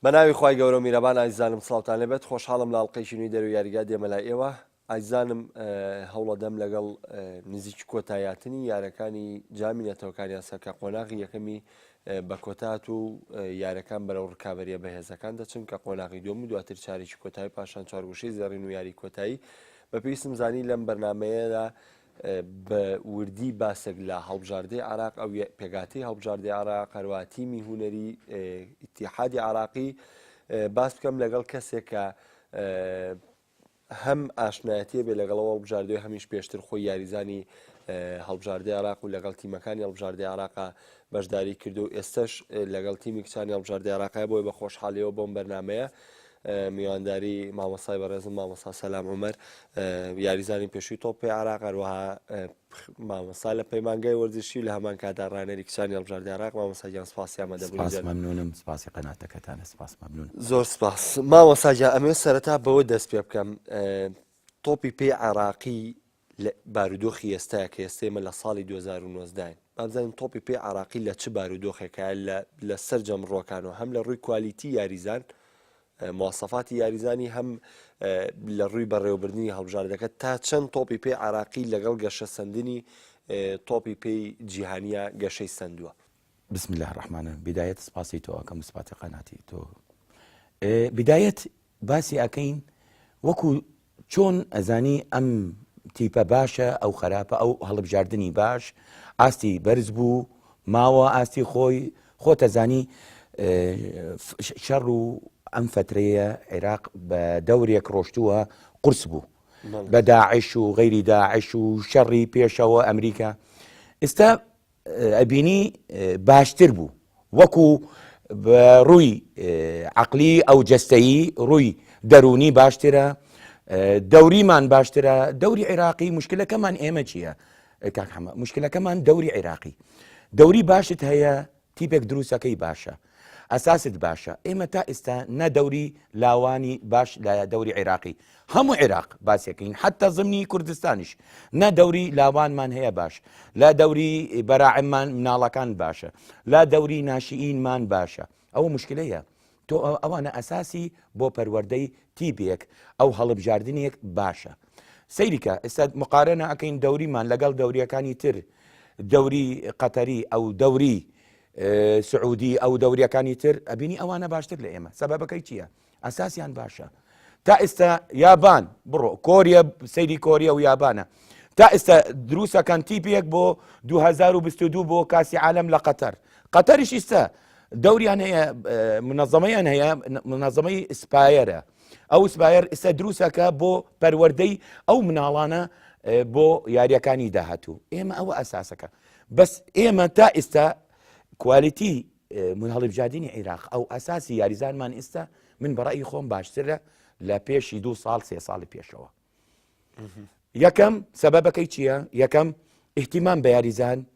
بەناوی خی گەورە میرەبان ئایزانم ساڵتان لەبێت خۆشحاڵم لاڵقەیشی نوی دەرو یاریگا دێمەلای ئێوە ئایزانم هەوڵە دەم لەگەڵ نزیک کۆتایاتنی یارەکانی جامی نەتەوەکانی یاساکە قۆناغی یەکەمی بە کۆتات و یارەکان بەرەو ڕکابەریە بەهێزەکان دەچن کە قۆناغی دوم و دواتر چارێکی کۆتایی پاشان چارگوشەی زێڕین و یاری کۆتایی بەپێویستم زانی لەم بەرنمەیەدا بە وردی باسێک لە هەڵبژاردەی عراق ئەو پێگاتی هەڵبژاردەی عراق هەرواتیمی هوەری ئیتیحادی عراقی باس بکەم لەگەڵ کەسێک کە هەم ئاشنایەتیە بێ لەگەڵەوە هەڵبژاردەوە هەمیش پێشتر خۆی یاریزانی هەڵبژاردەی عراق و لەگەڵ تیمەکانی هەڵبژاردەی عراقا بەشداری کردو و ئێستش لەگەڵ تیمی کچانی هەڵبژاردەی عراقای بۆی بە خۆشحاڵیەوە بۆم بەرنمەیە میوانداری مامۆسای بەڕێزم مامۆستا سەلام عومەر یاریزانی پێشووی تۆپی عراق هەروەها مامۆستا لە پەیمانگای وەرزشی لە هەمان کادا ڕانەری کچانی هەڵبژاردەی عراق مامۆستا گیان سپاسی ئامادەبوونی مەمنونم سپاسی قەناتەکەتانە سپاس مەمنون زۆر سپاس مامۆستا گیان ئەمێ سەرەتا بەوە دەست پێ بکەم تۆپی پێی عراقی بارودۆخی ئێستاە کە ئێستێمە لە ساڵی 2019 بابزانین تۆپی پێی عراقی لە چ بارودۆخێکە لە سەر جەمڕۆکانەوە هەم لە ڕووی کوالیتی یاریزان مواصفاتی یاریزانی هەم لە ڕووی بەڕێوەبردننی هەڵبژاردەکە تا چەند تۆپی پێی عراقی لەگەڵ گەشە سندنی تۆپی پێی جیهانیە گەشەی سندووە. بسم الله الرحمن بداية سپاسی تۆ ئەەکەم سپاتی قەناتی تۆ بداية باسی ئەەکەین وەکو چۆن ئەزانی ئەم تیپە باشە ئەو خراپە ئەو هەڵبژاردننی باش ئاستی بەرز بوو ماوە ئاستی خۆی خۆتەزانی شەڕ و ئەم فترەیە عێراق بە دەورێک ڕۆشتووە قورس بوو بە داعش و غەیری داعش و شەڕی پێشەوە ئەمریکا ئێستا ئەبینی باشتر بوو وەکو بە ڕووی عەقلی ئەو جەستەیی ڕووی دەرونی باشترە دەوریمان باشترە دەوری عێراقی مشکلەکەمان ئێمە چییە کاک حەمە مشکلەکەمان دەوری عێراقی دەوری باشت هەیە تیپێک دروستەکەی باشە ئەساست باشە ئێمە تا ئێستا نەدەوری لاوانی باش لە دەوری عێراقی هەموو عێراق باسیەکەین حتا زمنی کوردستانیش نەدەوری لاوانمان هەیە باش لا دەوری بەراعممان مناڵەکان باشە لا دەوری ناشئینمان باشە ئەوە مشکلەیە تۆ ئەوانە ئەساسی بۆ پەروەردەی تیپێک ئەو هەڵبژاردنێک باشە سەیریکە ئێستا مقارنە ئەەکەین دەوریمان لەگەڵ دەوریەکانی تر دەوری قەتەری ئەو دەوری سعودی ئەو دەوریەکانی تر ئەبینی ئەوانە باشتر لە ئێمە سەبەبەکەی چییە ئەساسیان باشە تا ئێستا یابان بڕۆ کۆریە سەیری کۆریە و یابانە تا ئێستا دروستەکان تیپێک بۆ 2022 بۆ کاسی عالەم لە قەتەر قەتەریش ئێستا دەوریان هەیە منەظەمەیان هەیە منەظەمەی سپایەرە ئەو سپایر ئێستا دروستەکە بۆ پەروەردەی ئەو مناڵانە بۆ یاریەکانی داهاتوو ئێمە ئەوە ئەساسەکە بەس ئێمە تا ئێستا کوالیتی هەڵبژاردننی عێراق ئەو ئەساسی یاریزانمان ئێستا من بەڕای خۆم باشترە لە پێشی 2 ساڵ 3 ساڵی پێشەوە یەکەم سەبەبەکەی چییە یەکەم ئیحتیمام بە یاریزان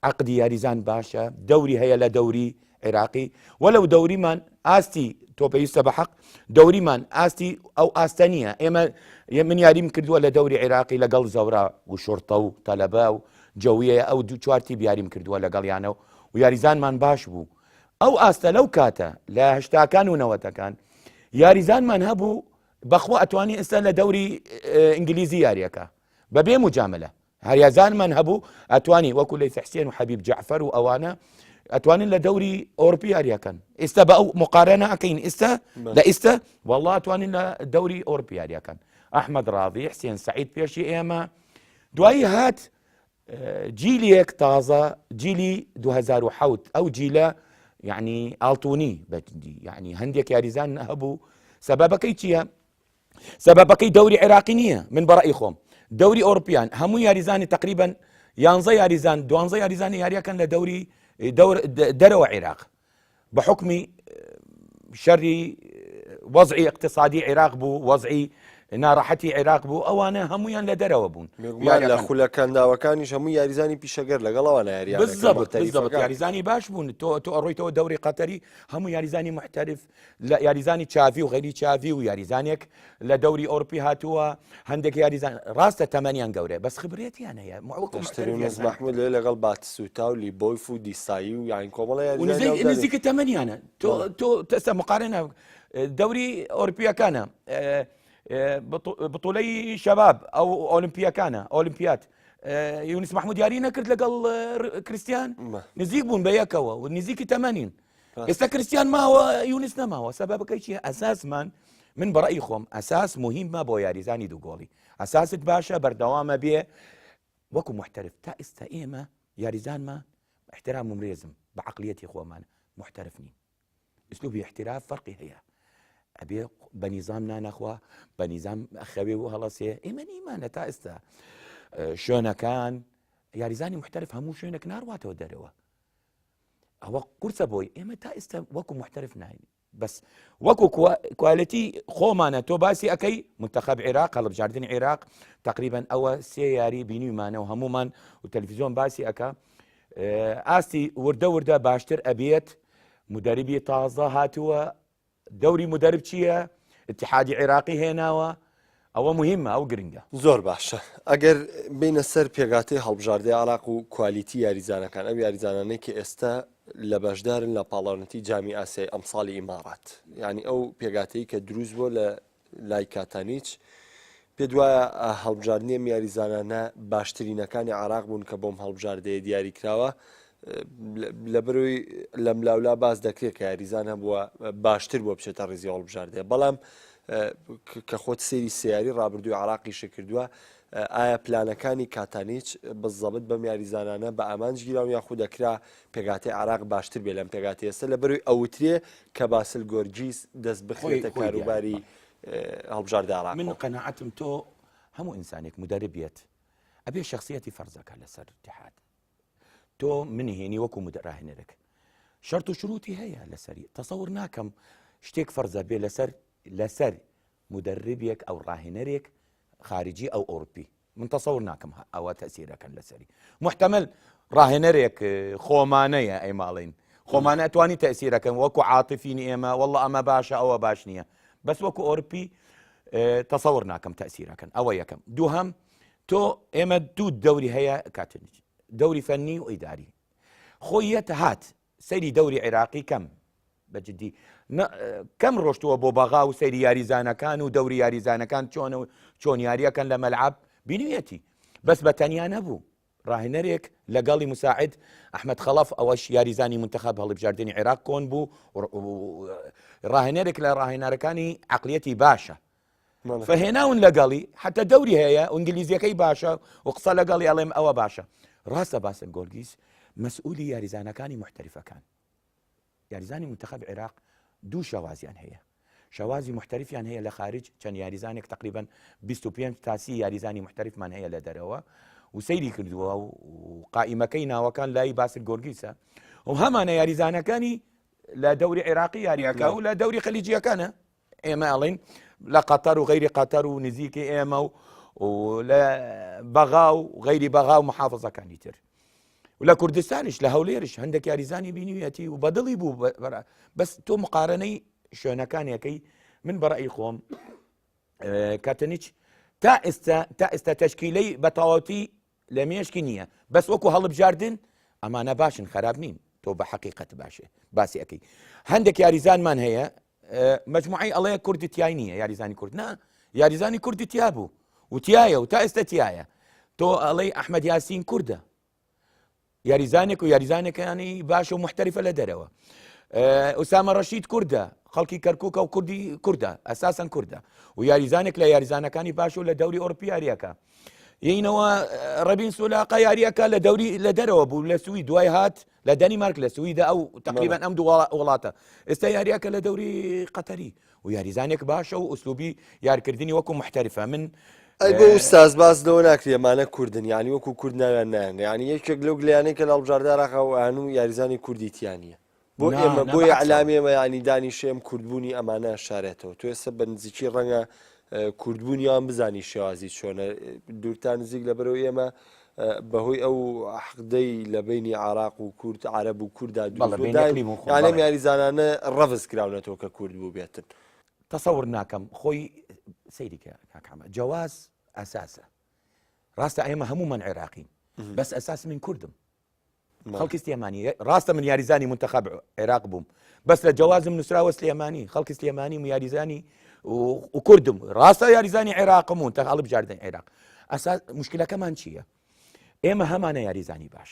عەقدی یاریزان باشە دەوری هەیە لە دەوری عێراقی وەلەو دەوریمان ئاستی تۆ پێویستە بە حەق دەوریمان ئاستی ئەو ئاستە نییە ئێمە من یاریم کردووە لە دەوری عێراقی لەگەڵ زەورا و شورتە و تەلەبە و جەویە ئەو دوو چوارتی بیاریم کردووە لەگەڵیانەوە و یاریزانمان باش بوو ئەو ئاستە لەو کاتە لە هەشتاکان و نەوەتەکان یاریزانمان هەبوو بەخوا ئەتوانی ئێستا لە دەوری ئینگلیزی یاریەکە بەبێ مجاملە هەریازانمان هەبوو ئەتوانی وەکو لەیث حسێن و حەبیب جەعفەر و ئەوانە ئەتوانن لە دەوری ئەوروپی یاریەکەن ئێستا بە ئەو مقارنە ئەەکەین ئێستا لە ئێستا وەڵڵا ئەتوانین لە دەوری ئەوروپی یاریەکەن ئەحمەد ڕاضی حسێن سەعید پێشی ئێمە دوایی هات جیلێک تازە جیلی 2007 ئەو جیلە یعنی ئاڵتونی یعنی هەندێک یاریزان هەبوو سەبەبەکەی چییە سەبەبەکەی دەوری عێراقی نییە من بەڕای خۆم دەوری ئەوروپیان هەموو یاریزانی تقریبا 11 یاریزان 12 یاریزانی یاریەکەن لە دەوری دەرەوە عێراق بە حکمی شەڕی وەزعی اقتصادی عێراق بوو وەزعی ناڕەحەتی عێراق بوو ئەوانە هەمویان لە دەرەوە بوون لە خولەکان داوەکانیش هەموو یاریزانی پیشەگەر لەگەڵەوە بالضبط یاریزانی باش بوون تۆ ئەڕۆیتەوە دەوری قەتەری هەموو یاریزانی محترف لە یاریزانی چاوی و غەیری چاوی و یاریزانێک لە دەوری ئۆرپی هاتووە هەندێک یاریزان ڕاستە تەمەنیان گەورەیە بەس خبرێتیان هەیە محمود لەگەڵ باتسوتا و لیبۆیف و دیسایی و یان کۆمەڵە نزیکە تەمەنیانە تۆ تەسە مقارنە دەوری ئۆرپیەکانە بطولەی شەباب ئەو ئۆلیمپیەکانە ئۆلیمپیات یونس محمود یاری نەکرد لەگەڵ کریستیان نزیک بوون بە یەکەوە و نزیکی تەمەنین ئێستا کریستیان ماوە یونس نەماوە سەبەبەکەی چیە ئەساسمان من بەڕێی خۆم ئەساس مهمە بۆ یاریزانی دووگۆڵی ئەساست باشە بەردەوامە بێ وەکو محترف تا ئێستا ئێمە یاریزانمان احترام و مرێزم بە عەقلیەتی خۆمان محترف نین ئوسلوبی احتراف فەرقی هەیە ئەبێ بە نیزام نانەخوا بە نیزام ئەخەوێ و هەڵەسێ ئێمە نیمانە تا ئێستا شوێنەکان یاریزانی محترف هەموو شوێنێک ناڕواتەوە دەرەوە ئەوە قورسە بۆی ئێمە تا ئێستا وەکو محترف ناین بەس وەکو کوالەتی خۆمانە تۆ باسی ئەەکەی منتەخەب عێراق هەڵبژاردننی عێراق تقریبا ئەوە سێ یاری بینیمانە و هەمومان و تەلەڤیزیۆن باسی ئەەکە ئاستی وردە باشتر ئەبێت مدەربی تازە هاتووە دەوری مدەرب چییە؟ اتحادی عێراقی هێناوە ئەوە مهمە ئەو گرنگە زۆر باشە ئەگەر بینە سەر پێگاتەی هەڵبژاردەی عێراق و کوالیتی یاریزانەکان ئەو یاریزانانەی کە ئێستا لە بەشدارن لە پاڵەرنەتی جامی ئاسیای ئەمساڵی ئیمارات یعنی ئەو پێگاتەی کە دروست بۆ لە لای کاتانیچ پێ دوایە هەڵبژاردننی ئەم یاریزانانە باشترینەکانی عێراق بوون کە بۆم هەڵبژاردەیە دیاری کراوە لە بەروی لە ملاولا باز دەکرێت کە یاریزان هەبووە باشتر بۆ بچێتە ڕێزی هەڵبژاردەیە بەڵام کە خۆت سێری سیاری ڕابردووی عێراقیشە کردووە ئایا پلانەکانی کاتانیچ بزەبت بەم یاریزانانە بە ئامانجگیراون یاخود دەکرا پێگاتەی عێراق باشتر بێ لەم پێگاتی ئێستا لە بەروی ئەوترێ کە باسل گۆرجیس دەست بخوێتە کاروباری هەڵبژاردە عێراق من قەناعەتم تۆ هەموو ئینسانێک مدەربێت ئەبێ شخصیەتی فەرزەکە لەسەر اتحاد تۆ منهێنی وەکو مدەراهێنەرێک شەرت و شروتی هەیە لەسەری تەسەور ناکەم شتێک فەرزە بێ لەسەر مدەربێک ئەو ڕاهێنەرێک خارجی ئەو ئۆروپی من تەسەور ناکەم ئەوە تەسیرەکەن لەسەری محتەمەل ڕاهێنەرێک خۆمانەیە ئەی ماڵین خۆمانە ئەتوانی تەسیرەکەن وەکو عاتفینی ئێمە وەڵڵە ئەمە باشە ئەوە باش نییە بەس وەکو ئۆروپی تەسەور ناکەم تەسیرەکەن ئەوە یەکەم دووهەم تۆ ئێمە دوو دەوری هەیە کاتنیچ دەوری فەنی و ئیداری خۆی یەتە هات سەیری دەوری عێراقی کەم بەجددی کەم ڕۆشتووە بۆ بەغا و سەیری یاریزانەکان و دەوری یاریزانەکان چۆن یاریەکەن لە مەلعب بینوێتی بەس بە تەنیا نەبوو ڕاهێنەرێک لەگەڵی مساعد ئەحمەد خەڵەف ئەوەش یاریزانی منتەخەب هەڵبژاردننی عێراق کۆن بوو ڕاهێنەرێک لە ڕاهێنەرەکانی عەقلیەتی باشە فهێناون لەگەڵی حتى دەوری هەیە ئینگلیزیەکەی باشە و قسە لەگەڵی ئەڵێم ئەوە باشە ڕاستە باسل گۆرگیس مەسئولی یاریزانەکانی محتەریفەکان یاریزانی منتەخەب عێراق دوو شەوازیان هەیە شەوازی محتەریفیان هەیە لە خارج چەند یاریزانێک تقریبا 25 تاسی یاریزانی محتەریفمان هەیە لە دەرەوە و سەیری کردووە و قائیمەکەی ناوەکان لای باسل گۆرگیسە و هەمانە یاریزانەکانی لە دەوری عێراقی یاریەکە و لە دەوری خەلیجیەکانە ئێمە ئەڵێن لە قەتەر و غەیری قەتەر و نزیکی ئێمە و لە بەغا و غەیری بەغا و محافظەکانی تر و لە کوردستانیش لە هەولێرش هەندێک یاریزانی بینیویەتی و بەدڵی بوو بەس تۆ مقارنەی شوێنەکانێکەی من بەڕێی خۆم کاتەنیچ تا ئێستا تەشکیلەی بەتەواوەتی لە مێشکی نییە بەس وەکو هەڵبژاردن ئەمانە باشن خراپ نین تۆ بە حەقیقەت باشێ باسی ئەەکەی هەندێک یاریزانمان هەیە مجموعی ئەڵەیە کوردی تیای نییە یاریزانی کورد نا یاریزانی کوردی تیا بوو و تایە و تا ئێستا تایە تۆ ئەڵەی ئەحمەد یاسین کووردە یاریزانێک و یاریزانەکانی باش و محتەریفە لە دەرەوە ئوسامە ڕەشید کووردە خەڵکی کەرکووکە و کوردی کووردە ئەساسەن کووردە و یاریزانێک لە یاریزانەکانی باش و لە دەوری ئۆروپی یاریەکە یینەوە ڕەبین سولاقە یاریەکە لە دەوری لە دەرەوە بوو لە سوی دوای هات لە دەنیمارک لە سویدا ئەو تقریبا ئەم دوو وڵاتە ئێستا یاریەکە لە دەوری قەتەری و یاریزانێک باشە و ئوسلوبی یارکردنی وەکو محتەریفە من ئەی بۆ ئوستاز باس لەوە ناکرێمانە کوردن ینی وەکو کورد ناویان نایەن ینی یەکێک لەو گلیانەی کە لە هەڵبژاردە عێراق و هەنوو یاریزانی کوردی تیانە بۆ ئێمە بۆی ئەعلامێمە ینی دانیشێم کوردبوونی ئەمانە شارێتەوە تو ێستا بە نزیکی ڕەنگە کوردبوونیان بزانی شێوازی چۆنە دوورتان نزیک لەبەرەوە ئێمە بەهۆی ئەو حەقدەی لە بینی عراق و کورد عەرەب و کووردا دووانم یاریزانانە ڕەڤز کراونەتەوە کە کورد بوو بێتن تصور ناکەم خۆی سەیریکە کاکەمە جواز ئەساسە ڕاستە ئێمە هەمومان عێراقین بەس ئەساس من کوردم خەڵکی سلێمانی ڕاستە من یاریزانی منتەخەب عێراق بووم بەس لە جوازم نووسراوە سلێمانی خەڵکی سلێمانی و یاریزانی و کوردم ڕاستە یاریزانی عێراقم و تەخەڵ بژاردن عێراق ئەساس مشکلەکەمان چییە؟ ئێمە هەمانە یاریزانی باش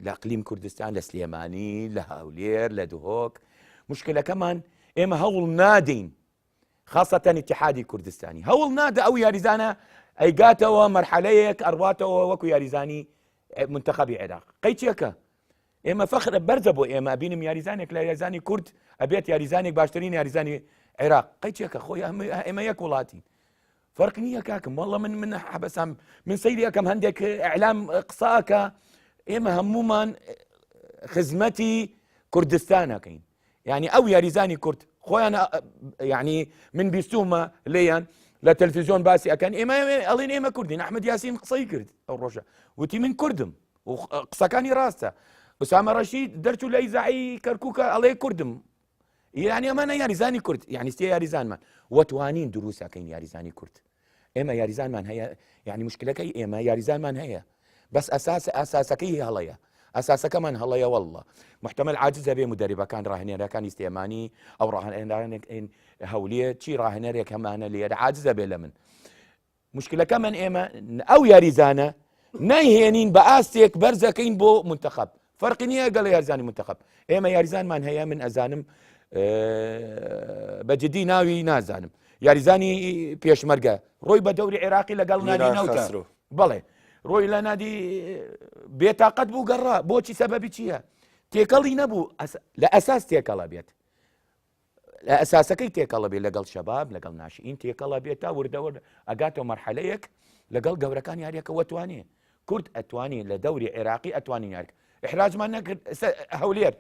لە ئەقلیم کوردستان لە سلێمانی لە هاولێر لە دهۆک مشکلەکەمان ئێمە هەوڵ نادەین خاصەتەن اتحادی کوردستانی هەوڵ نادە ئەو یاریزانە ئەیگاتەوە مەرحەلەیەک ئەڕواتەوە وەکو یاریزانی منتەخەبی عێراق قەیچێکە ئێمە فەخرە بەرزە بۆ ئێمە بینم یاریزانێک لە یاریزانی کورد ئەبێت یاریزانێک باشترین یاریزانی عێراق قەیچێکە خۆی ئێمە یەک وڵاتین فەرق نییە کاکم وەڵڵە من حەبەسام من سەیری یەکەم هەندێک ئەعلام قساکە ئێمە هەمومان خزمەتی کوردستانەکەین یعنی ئەو یاریزانی کورد خۆیان یعنی من بیستومە لێیان لە تەلەڤیزیۆن باسی ئەکەن ئێمە ئەڵێن ئێمە کوردین ئەحمەد یاسین قسەی کرد ئەو ڕۆژە وتی من کوردم و قسەکانی ڕاستە ئوسامە ڕەشید دەرچوو لە ئیزاعی کەرکووکە ئەڵێ کوردم یعنی ئەمانە یاریزانی کورد یعنی ستێ یاریزانمان وەتوانین دروستەکەین یاریزانی کورد ئێمە یاریزانمان هەیە یعنی مشکلەکەی ئێمە یاریزانمان هەیە بەس ئەساسەکەی هەڵەیە ئەساسەکەمان هەڵەیە وەڵڵە محتەمەل عاجزە بێ مودەریبەکان ڕاهێنەرەکانی سلێمانی ئەو ڕاهێنەرانێک هەولێر چی ڕاهێنەرێک هەمانە لێرە عاجزە بێ لە من مشکلەکەمان ئێمە ئەو یاریزانە نایهێنین بە ئاستێک بەرزەکەین بۆ منتەخەب فەرقی نییە گەڵ یاریزانی منتەخەب ئێمە یاریزانمان هەیە من ئەزانم بەجددی ناوی نازانم یاریزانی پێشمەرگە ڕۆی بە دەوری عێراقی لەگەڵ نادی نەوتە بەڵێ ڕۆی لە نادی بێتاقەت بوو گەڕا بۆچی سەبەبی چییە تێکەڵی نەبوو لە ئەساس تێکەڵە بێت لە ئەساسەکەی تێکەڵە بێت لەگەڵ شەباب لەگەڵ ناشئین تێکەڵە بێت تا وردەوە ئەگاتەوە مەرحەلەیەک لەگەڵ گەورەکان یاریەکە وەتوانێ کورد ئەتوانێت لە دەوری عێراقی ئەتوانین یاریک ئحراجمان نەکرد هەولێر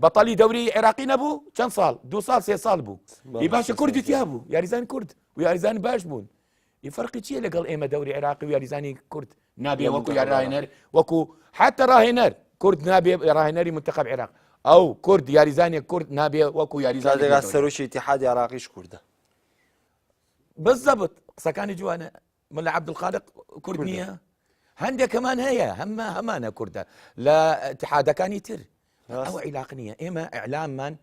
بەتەڵی دەوری عێراقی نەبوو چەند ساڵ 2 ساڵ 3 ساڵ بوو ئی باشە کوردی تیا بوو یاریزان کورد و یاریزان باش بوون فەرقی چییە لەگەڵ ئێمە دەوری عێراقی و یاریزانی کورد نابێ وەکو ڕاهێنەر وەکو حتى ڕاهێنەر کورد نابێ ڕاهێنەری منتەخەب عێراق ئەو کورد یاریزانێک کورد نابێ وەکو یاریزان سەرۆکی ئیتیحادی عێراقیش کوردە بالضبط قسەکانی جوانە مەلا عەبدولخالق کورد نییە هەندێکەمان هەیە هەمانە کوردە لە اتحادەکانی تر ئەوە عیلاق نییە ئێمە ئەعلاممان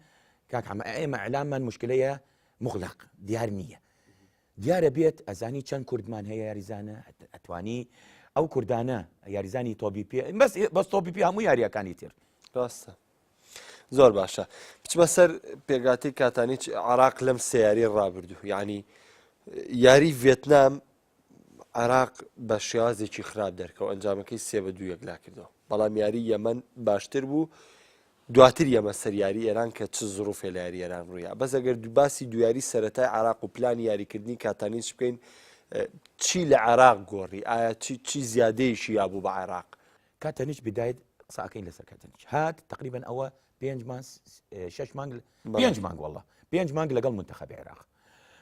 کاکەمە ئێمە ئەعلاممان مشکلەیە مغلق دیار نییە دیارە بێت ئەزانی چەند کوردمان هەیە یاریزانە ئەتوانی ئەو کوردانە یاریزانی تۆبی پێ بەس تۆبی پێ هەموو یاریەکانی تر ڕاستە زۆر باشە بچمە سەر پێگاتی کاتانی عێراق لەم سەیاری ڕابردوو یعنی یاری ڤێتنام عێراق بە شێوازێکی خراپ دەرکەوە ئەنجامەکەی 3-2 لا کردەوە بەڵام یاری یەمەن باشتر بوو دواتر یەمە سەر یاری ئێران کە چ زڕوفێ لە یاری ئێران ڕوویە بەس ئەگەر باسی دویاری سەرەتای عێراق و پلانی یاریکردنی کاتانیش بکەین چی لە عێراق گۆڕی ئایا چی زیادەیەشی یابوو بە عێراق کاتەنیش بدایت قساکەین لەسەر کاتەنیش هات تقریبا ئەوە 5 مانگ وەڵڵە 5 مانگ لەگەڵ منتەخەبی عێراق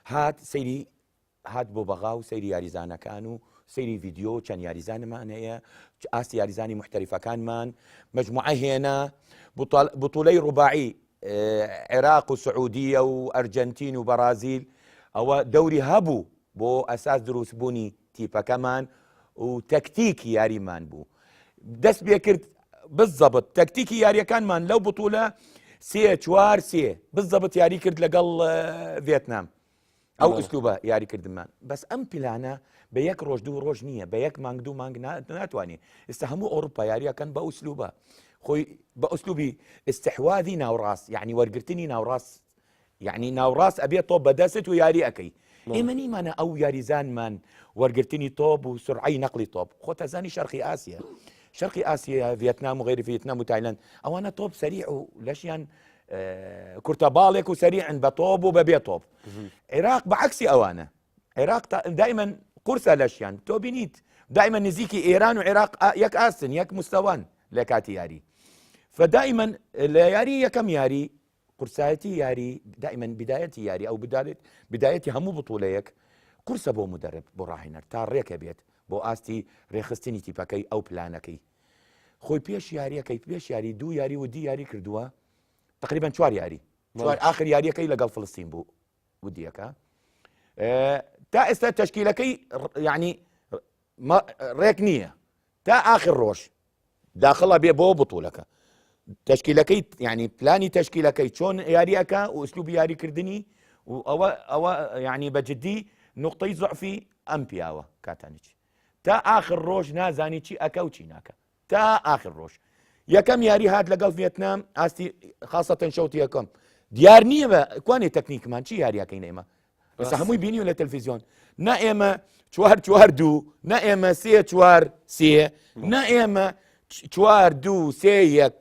هات سەیری هات بۆ بەغا و سەیری یاریزانەکان و سەیری ڤیددیۆ چەند یاریزانمان هەیە ئاستی یاریزانی محتەریفەکانمان مەجموعە هێنا بوتوڵەی ڕوباعی عێراق و سعودیە و ئەرجەنتین و بەرازیل ئەوە دەوری هەبوو بۆ ئەساس دروستبوونی تیپەکەمان و تەکتیکی یاریمان بوو دەست پێ کرد بالضبط تەکتیکی یاریەکانمان لەو بوتوڵە 3-4 بالضبط یاری کرد لەگەڵ ڤێتنام ئەو ئوسلوبە یاریکردمان بەس ئەم پلانە بە یەک ڕۆژ 2 ڕۆژ نییە بە 1 مانگ 2 مانگ ناتوانێت ئێستا هەموو ئەوروپا یاریەکەن بە ئوسلوبە خۆی بە ئوسلوبی استحواذی ناوڕاست یعنی وەرگرتنی ناوڕاست یعنی ناوڕاست ئەبێت تۆ بەدەست و یاری ئەەکەی ئێمە نیمانە ئەو یاریزانمان وەرگرتنی تۆپ و سرعی نەقلی تۆپ خۆتەزانی شەرقی ئاسیە شەرقی ئاسیا ڤێتنام و غیری ڤێتنام و تایلەند ئەوانە تۆپ سەریع و لەشیان کورتە باڵێک و سەریعن بە تۆپ و بەبێ تۆپ عێراق بەعکسی ئەوانە عێراق دائما قورسە لەشیان تۆ بینیت دائما نزیکی ئێران و عێراق یەک ئاستن یەک مستەوان لە کاتی یاری فدائما لا ياري يكم ياري قرسایەتی یاری دائما بدايەتی یاری ئەو بدايەتی هەموو بطولەیەک قورسە بۆ مدرب بۆ ڕاهێنەر تا ڕێکە بێت بۆ ئاستی ڕێخستنی تیپەکەی ئەو پلانەکەی خۆی پێش یاریەکەی پێش یاری دوو یاری و دی یاری کردووە تقریبا 4 یاری آخر یاریەکەی لەگەڵ فلستین بوو ودیەکە تا ئێستا تەشکیلەکەی یعنی ڕێک نییە تا آخر ڕۆژ داخڵە بێ بۆ بطولەکە تشکیلەکەی یعنی پلانی تشکیلەکەی چۆن یاریەکە و ئوسلوبی یاریکردنی و ئەوە یعنی بەجددی نقطەی زعفی ئەم پیاوە کاتانیچ تا آخر ڕۆژ نازانی چی ئەکە و چی ناکە تا آخر ڕۆژ یەکەم یاری هات لەگەڵ ڤێتنام ئاستی خاصەتەن شەوتی یەکەم دیار نییە بە کوانێ تەکنیکمان چی یاریەکەین ئێمە بەس هەمووی بینیوە لە تەلڤیزیۆن نا ئێمە 4-4-2 نا ئێمە 3-4-3 نا ئێمە 4-2-3-1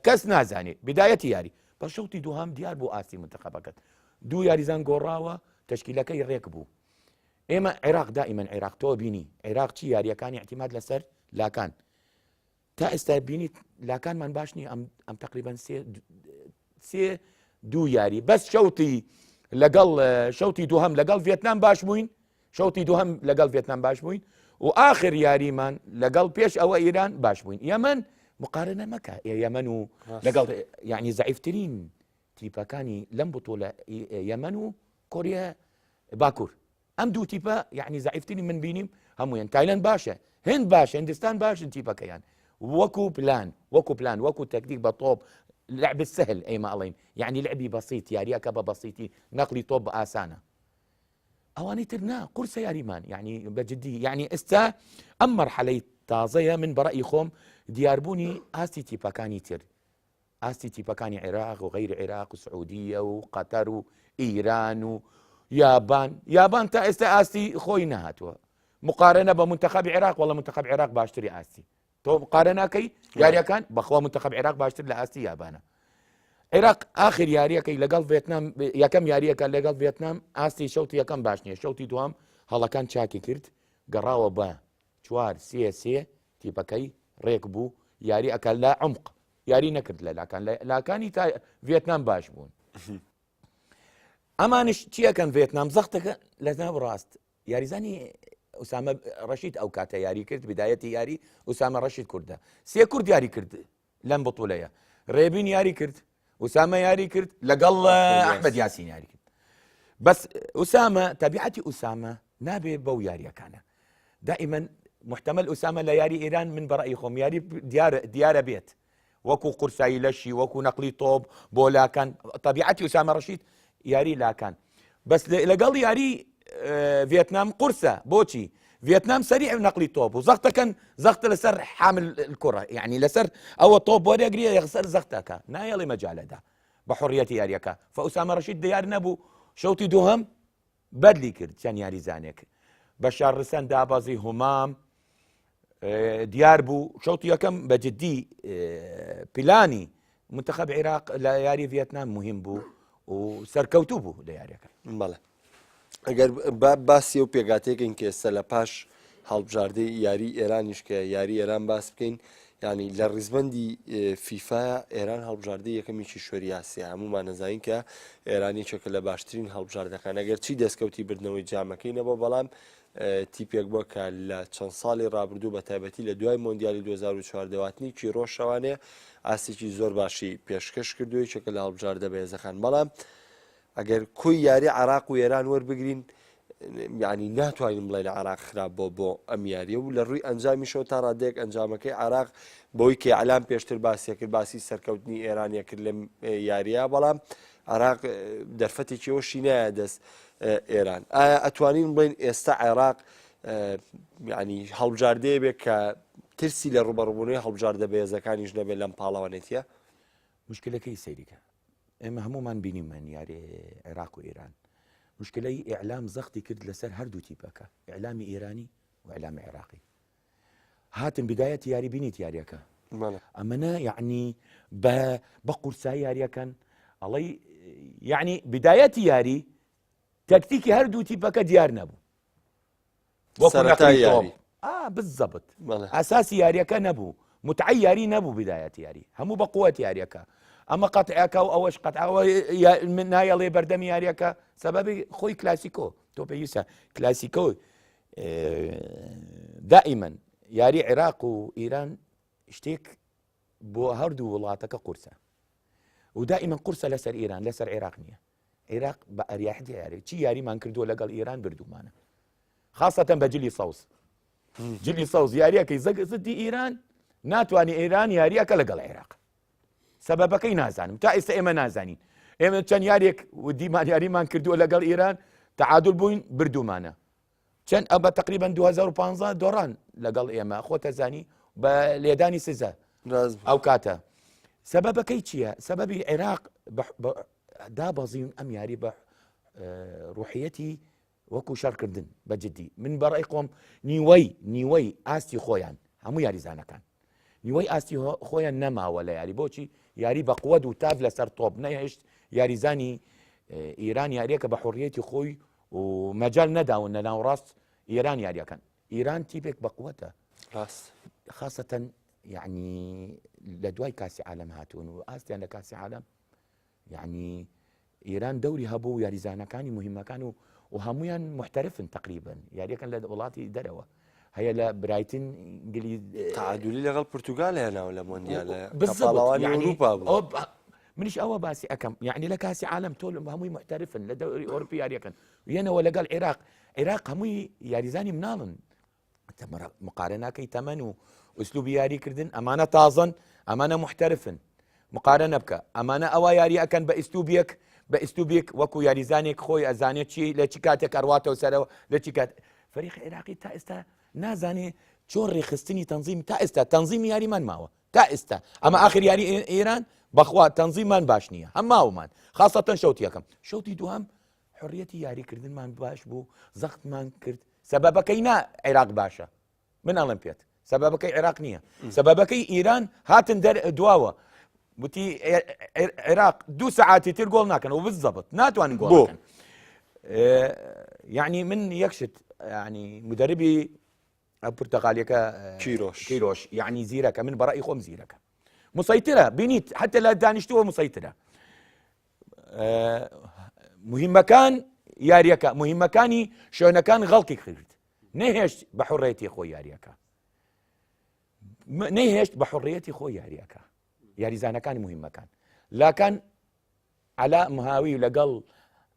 کەس نازانێت بدایەتی یاری بە شەوتی دووهام دیار بۆ ئاستی منتەخەبەکەت دوو یاریزان گۆڕاوە تەشکیلەکەی ڕێک بوو ئێمە عێراق دائیمەن عێراق تۆ بینی عێراق چی یاریەکانی اعتیماد لەسەر لاکان تا ئێستا بینیت لاکانمان باش نیە ئەم تقریبا 3-2 یاری بەس شەوتی لەگەڵ شەوتی دووهەم لەگەڵ ڤێتنام باش بووین شەوتی دووهەم لەگەڵ ڤێتنام باش بووین و آخر یاریمان لەگەڵ پێش ئەوە ئیران باش بووین یەمەن مقارنە مەکە یەمەن و لەگەڵ یعنی زەعیفترین تیپەکانی لەم بطولە یەمەن و کۆریا باکوور ئەم دوو تیپە یعنی زەعیفترین من بینیم هەموویان تایلەند باشە هند باشە هندستان باشن تیپەکەیان وەکو پلان وەکو تەکتیک بە تۆپ لعب السهل ئێمە ئەڵێن یعنی لعبی بەسیط یاریەکە بە بەسیطی نەقلی تۆپ بە ئاسانە ئەوانەی تر نا قورسە یاریمان یعنی بەجددی یعنی ئێستا ئەم مەرحەلەی تازەیە من بەڕەئی خۆم دیاربوونی ئاستی تیپەکانی تر ئاستی تیپەکانی عێراق و غەیری عێراق و سعودیە و قەتەر و ئیران و یابان تا ئێستا ئاستی خۆی نەهاتووە مقارنە بە منتەخەبی عێراق وەڵە منتەخەب عێراق باشتری ئاستی تۆ مقارنەکەی یاریەکان بەخوا منتەخەب عێراق باشتر لە ئاستی یابانە عێراق آخر یاریەکەی لەگەڵ ڤێتنام یەکەم یاریەکە لەگەڵ ڤێتنام ئاستی شەوتی یەکەم باش نییە شەوتی دوام هەڵەکان چاکی کرد گەڕاوە بە 4-3-3 تیپەکەی ڕێک بوو یاری ئەکە لە عمق یاری نەکرد لە لاکانی تا ڤێتنام باش بوون ئەمانش چیەکەن ڤێتنام زەختەکە لە ناو ڕاست یاریزانی ئوسامە ڕەشید ئەو کاتە یاری کرد بدایەتی یاری ئوسامە ڕەشید کوردە 3 کورد یاری کرد لەم بطولەیە ڕێبین یاری کرد ئوسامە یاری کرد لەگەڵ ئەحمەد یاسین یاری کرد بەس ئوسامە تەبیعەتی ئوسامە نابێ بەو یاریەکانە دائیمەن محتمل ئوسامە لە یاری ئێران من بەڕەئی خۆم یاری دیارە بێت وەکو قورسایی لەشی وەکو نەقلی تۆپ بۆ لاکان تەبیعەتی ئوسامە ڕەشید یاری لاکان بەس لەگەڵ یاری ڤێتنام قورسە بۆچی ڤێتنام سەریع نەقلی تۆپ و زەختە لەسەر حامل الكرة یعنی لەسەر ئەوە تۆپ بۆ دەگرێ یەخسەر زەختەکە نایەڵێ مەجالەدا بە حڕیەتی یاریەکە فئوسامە ڕەشید دیار نەبوو شەوتی دووهەم بەدلی کرد چەند یاریزانێک بەشار ڕسەن دابەزی هومام دیار بوو شەوتی یەکەم بەجددی پلانی منتەخەب عێراق لە یاری ڤێتنام مهم بوو و سەرکەوتوو بوو لە یاریەکە بەڵێ ئەگەر باسی و پێگاتێکین کە ئێستا لە پاش هەڵبژاردەی یاری ئێرانیش کە یاری ئێران باس بکەین ینی لە ڕیزبەندی فیفا ئێران هەڵبژاردەی یەکەمیشی شۆری ئاسیا هەمومان نەزانین کە ئێرانی چێکە لە باشترین هەڵبژاردەکان ئەگەر چی دەستکەوتی بردنەوەی جامەکەینەوە بەڵام تیپێک بووە کە لە چەند ساڵی ڕابردوو بە تایبەتی لە دوای مۆندیالی 2004 دەواتنیکی ڕۆژشەوانێ ئاستێکی زۆر باشی پێشکەش کردووی چێکە لە هەڵبژاردە بەهێزەکان بەڵام ئەگەر کوی یاری عراق و ئێران وەربگرین یعنی ناتوانین بڵێن عراق خراپ بۆ ئەم یاریە و لە ڕووی ئەنجامیشەوە تا ڕادێک ئەنجامەکەی عراق بۆی کە ئەعلام پێشتر باسیە کرد باسی سەرکەوتنی ئێرانیە کرد لەم یاریە بەڵام عراق دەرفەتێکیەوەشی نایە دەست ئێران ئایا ئەتوانین بڵێن ئێستا عێراق ینی هەڵبژاردەیە بێت کە ترسی لە ڕوبەڕووبوونەوەی هەڵبژاردە بەهێزەکانیش نەبێت لەم پاڵەوانێتیە مشکلەکەی سەیریکە ئێمە هەمومان بینیمە یاری عێراق و ئێران مشکلەی ئیعلام زەختی کرد لەسەر هەردوو تیپەکە ئیعلامی ئێرانی و ئیعلامی عێراقی هاتن بدایەتی یاری بینیت یاریەکە ئەمەنە یعنی بە قورسایی یاریەکەن ئەڵەی یعنی بدایەتی یاری تەکتیکی هەردوو تیپەکە دیار نەبوو وەکو نەقلی تۆپ بالضبط ئاساسی یاریەکە نەبوو متعە یاری نەبوو بدایەت یاری هەموو بە قووەت یاریەکە ئەمە قەتعەکە و ئەوەش قەتعەوە نایەڵێ بەردەمی یاریەکە سەبەبی خۆی کلاسیکۆ تۆ پێویستە کلاسیکۆ دائما یاری عێراق و ئیران شتێک بۆ هەردوو وڵاتەکە قورسە و دائما قورسە لەسەر ئیران لەسەر عێراق نییە عێراق بە ئەریاحەتی یاری چی یاریمان کردووە لەگەڵ ئیران بردومانە خاصەتەن بە جلی سەوز جلی سەوز یاریەکەی زدی ئیران ناتوانانی ئێران یاریەکە لەگەڵ عێراق سەبەبەکەی نازانم تا ئێستا ئێمە نازانین ئێمە چەند یاریێک دیمان یاریمان کردووە لەگەڵ ئیران تعادل بووین بردومانە چەند ئەمە تقریبا 2015 دۆڕان لەگەڵ ئێمە خۆتە زانی بە لێدانی سزە ئەو کاتە سەبەبەکەی چییە سەبەبی عێراق دابەزین ئەم یاری بە ڕوحیەتی وەکو شەڕکردن بەجددی من بەڕێی خۆم نیوەی ئاستی خۆیان هەموو یاریزانەکان نیوەی ئاستی خۆیان نەماوە لە یاری بۆچی یاری بە قووەت و تاف لەسەر تۆپ نەهێشت یاریزانی ئیران یاریەکە بە حڕیەتی خۆی و مەجال نەداون لە ناوڕاست ئێران یاریەکەن ئیران تیپێک بە قووەتە خاصەتەن یعنی لە دوای کاسی عالم هاتوون و ئاستیان لە کاسی عالم یعنی ئیران دەوری هەبوو یاریزانەکانی مهمەکان و هەمویان محترفن تقریبا یاریەکەن لە وڵاتی دەرەوە هەیە لە برایتن تعادلی لەگەڵ پورتوگال هێناوە لە مۆندیال بالضبط ئەوروپا بوو منیش ئەوە باسی ئەەکەم یعنی لە کاسی عالم تۆ هەمووی محترفن لە دەوری ئۆروپی یاریەکەن وێنەوە لەگەڵ عێراق هەمووی یاریزانی مناڵن مقارناکەی تەمەن و ئوسلوبی یاریکردن ئەمانە تازن ئەمانە محترفن مقارنە بکە ئەمانە ئەوە یاریەکەن بە ئیسلوبێک وەکو یاریزانێک خۆی ئەزانێت چی لە چی کاتێک ئەڕواتەوە سەرەوە لە چی کات فەریق عێراقی تا ئێستا نازانێ چۆن ڕێخستنی تەنزیم تا ئێستا تەنزیمی یاریمان ماوە تا ئێستا ئەمە ئاخر یاری ئێران بەخوا تەنزیممان باش نییە هەم ماوەمان خاصەتەن شەوتی یەکەم شەوتی دوام حڕیەتی یاریکردنمان باش بوو زەختمان کرد سەبەبەکەی نا عێراق باشە من ئەڵێم پێت سەبەبەکەی عێراق نییە سەبەبەکەی ئیران هاتن دواوە وتی عێراق 2 ساعاتی تر گۆڵ ناکەن و بالضبط ناتوانین گۆڵ ناکەن یعنی من یەکشت ینی مدربی پورتغالیەکە کیرۆش یعنی زیرەکە من بەڕای خۆم زیرەکە مسەیترە بینیت حتى لە دانیشتووە مسەیترە مهمەکان یاریەکە مهمەکانی شوێنەکان غەڵکی کرد نەهێشت بە حڕێتی خۆی یاریەکە نەهێشت بە حڕێتی خۆی یاریەکە یاریزانەکانی مهمەکان لاکان علا مهاوی لەگەڵ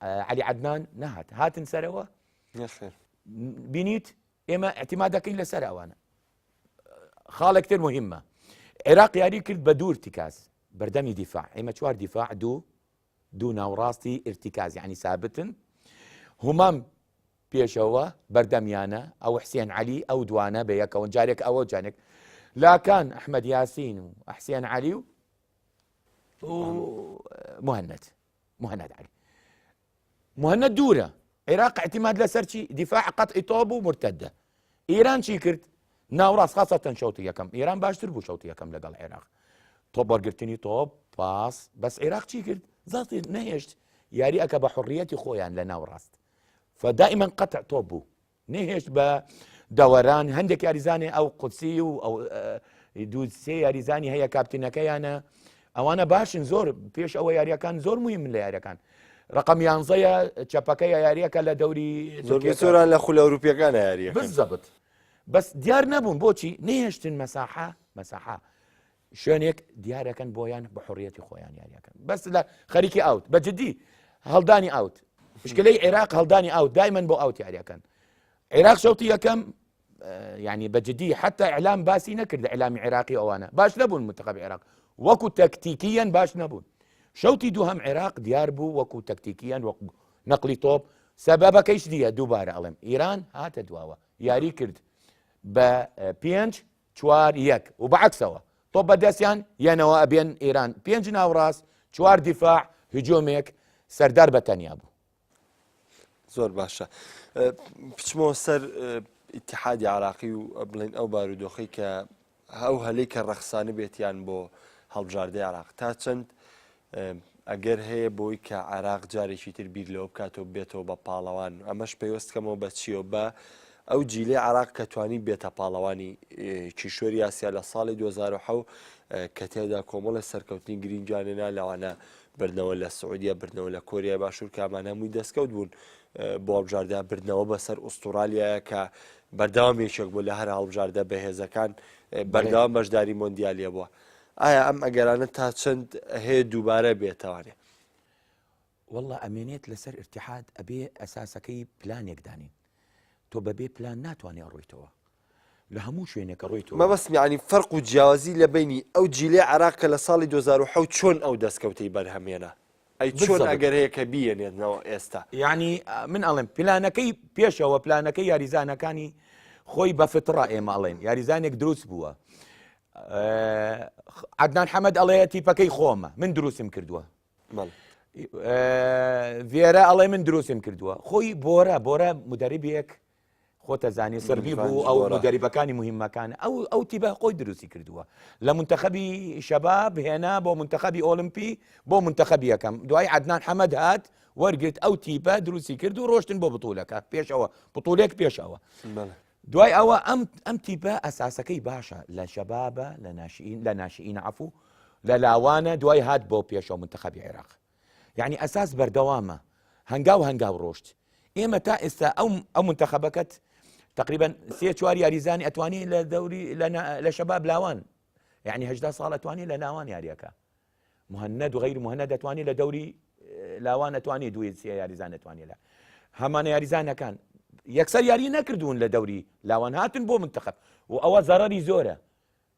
علی عدنان نەهات هاتن سەرەوە بینیت ئێمە اعتیمادەکەین لەسەر ئەوانە خاڵێکتر مهمە عێراق یاری کرد بە دوو ارتیکاز بەردەمی دیفاع ئێمە 4 دیفاع دوو ناوڕاستی ارتیکاز یعنی سابتن هەمان پێشەوە بەردەمیانە ئەو حسێن علی ئەو دوانە بە یەکەوە جارێک ئەوە جانێک لاکان ئەحمەد یاسین و حسێن علی و مهند علی مهند دوورە عێراق اعتماد لەسەر چی دیفاع قەتعی تۆب و مرتدە ئیران چی کرد ناوڕاست خاصەتەن شەوتی یەکەم ئیران باشتر بوو شەوتی یەکەم لەگەڵ عێراق تۆپ وەرگرتنی تۆپ پاس بەس عێراق چی کرد زەڵتی نەهێشت یاری ئەکە بە حڕیەتی خۆیان لە ناوڕاست فدائما قەتع تۆپ بوو نەهێشت بە دەوەران هەندێک یاریزانێ ئەو قودسی و ئەو دوو سێ یاریزانی هەیە کاپتینەکەیانە ئەوانە باشن زۆر پێش ئەوە یاریەکان زۆر مهم لە یاریەکان ڕقم 11 چەپەکە یاریەکە لە دەوری زۆران لە خولە ئەوروپیەکانە یاریە بالضبط بەس دیار نەبوون بۆچی نەهێشتن مەساحە شوێنێک دیارەکەن بۆیان بە حڕیەتی خۆیان یاریەکەن بەس لە خەریکی ئاوت بەجددی هەڵدانی ئاوت مشکلەی عێراق هەڵدانی ئاوت دایمەن بۆ ئاوت یاریەکەن عێراق شەوتی یەکەم يعني بجدي حتى اعلام باسي نكرد اعلامي عراقي او انا باش نبون منتخب العراق وكو تكتيكيا باش نبون شوتي دوهم عراق ديار بو وكو تكتيكيا وكو نقلي طوب سببها كيش دي دوباره علم ايران هات دواوا ياري كرد ببينج شوار يك وبعكسوا طوب بدسيان ينوا بين ايران بينج ناوراس شوار دفاع هجوميك سردار بتنيابو زۆر باشە پچمەوە سەر ئیتحادی عراقی و بڵین ئەو بارودۆخی کە ئەو هەلەی کە ڕەخسانە بێتیان بۆ هەڵبژاردەی عراق تا چەند ئەگەر هەیە بۆی کە عراق جارێکی تر بیر لەوە بکاتەوە بێتەوە بە پاڵەوان ئەمەش پێوەستکەمەوە بە چیەوە بە ئەو جیلێ عراق کە توانی بێتە پاڵەوانی کیشوەری یاسیا لە ساڵی 2010 کە تێدا کۆمەڵە سەرکەوتنی گرنگجانێنا لەوانە بردنەوە لە سعودیە بردنەوە لە کۆریای باشوور کامان هەمووی دەستکەوت بوون بۆ هەڵبژاردە بردنەوە بەسەر ئوسترالیایە کە بەردەوامێکێک بوو لە هەر هەڵبژاردە بەهێزەکان بەردەوام بەشداری مۆندیالیە بووە. ئایا ئەم ئەگەرانە تا چەند هەیە دووبارە بێتەوانێ؟ والله ئەمێنێت لەسەر ئرتیحاد ئەبێ ئەساسەکەی پلانێک دانین تۆ بەبێ پلان ناتوانێت ڕۆیتەوە لە هەموو شوێنێکە ڕۆیتەوە. مەبەست میانی فەرق و جیاوازی لە بینی ئەو جیلێ عراق کە لە ساڵی 2010 چۆن ئەو دەستکەوتەی بەرهەمێنە ئەی چۆن ئەگەر هەیە کە بیێنێتنەوە ئێستا؟ یعنی من ئەڵێم پلانەکەی پێشەوە پلانەکەی یاریزانەکانی خۆی بە فتڕە ئێمە ئەڵێن یاریزانێک دروست بووە. عەدنان حەمەد ئەڵێ تیپەکەی خۆمە من دروستم کردووە. ڤێرە ئەڵێ من دروستم کردووە. خۆی بۆرە مدەریبێک خۆتە زانی سربی بوو ئەو مدەریبەکانی مهمەکانە ئەو تیبە خۆی دروستی کردووە لە منتەخەبی شەباب هێنا بۆ منتەخەبی ئۆلمپی بۆ منتەخەبی یەکەم دوای عەدنان حەمەد هات وەرگرت ئەو تیپە دروستی کرد و ڕۆشتن بۆ بتوولەکە پێشەوە بتوولێک پێشەوە. دوای ئەوە ئەم تیپە ئەساسەکەی باشە لە شەبابە لە ناشئین عەفوو لە لاوانە دوای هات بۆ پێشەوە منتەخەبی عێراق. یعنی ئەساس بەردەوامە هەنگاو ڕۆشت. ئێمە تا ئێستا ئەو منتەخەبەکەت تقریبا 3-4 یاریزانی ئەتوانی لە دەوری لە شەباب لاوان یعنی 18 ساڵ ئەتوانی لە لاوان یاریەکە مهند و غیر مهند ئەتوانی لە دەوری لاوان ئەتوانی 2-3 یاریزان ئەتوانی لە هەمانە یاریزانەکان یەکسەر یاری نەکردوون لە دەوری لاوان هاتن بۆ منتەخەب و ئەوە زەرەری زۆرە